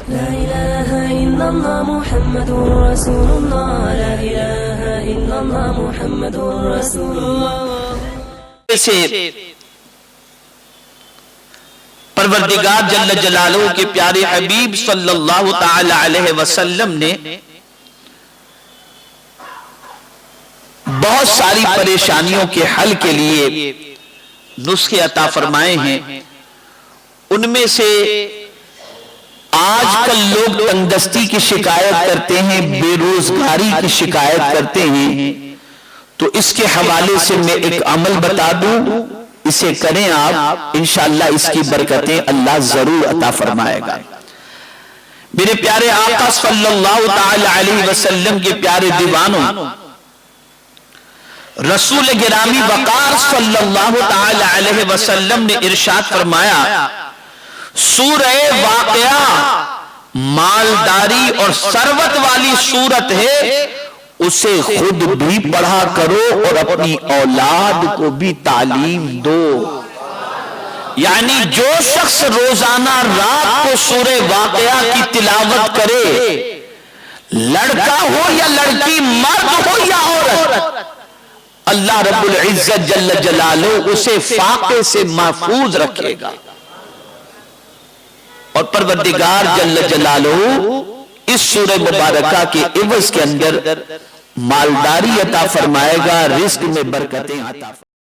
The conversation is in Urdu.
لا إله إلا الله محمد رسول الله لا إله إلا الله محمد رسول الله سے پروردگار جل جلالہ کے پیارے حبیب صلی اللہ تعالی علیہ وسلم نے بہت ساری پریشانیوں کے حل کے لیے نسخے عطا فرمائے ہیں. ان میں سے آج کل لوگ تنگدستی کی شکایت کرتے ہیں, بے روزگاری کی شکایت کرتے ہیں, تو اس کے حوالے سے میں ایک عمل بتا دوں, اسے کریں آپ, انشاءاللہ اس کی برکتیں اللہ ضرور عطا فرمائے گا. میرے پیارے آقا صلی اللہ تعالی علیہ وسلم کے پیارے دیوانوں, رسول گرامی وقار صلی اللہ تعالی علیہ وسلم نے ارشاد فرمایا, سورہ واقعہ مالداری اور ثروت والی سورت ہے, اسے خود بھی پڑھا کرو اور اپنی اولاد کو بھی تعلیم دو. یعنی جو شخص روزانہ رات کو سورہ واقعہ کی تلاوت کرے, لڑکا ہو یا لڑکی, مرد ہو یا عورت, اللہ رب العزت جل جلالہ اسے فاقے سے محفوظ رکھے گا, اور پروردگار جل جلالہ اس سورہ مبارکہ کے عوض کے اندر مالداری عطا فرمائے گا, رزق میں برکتیں عطا فرمائے گا.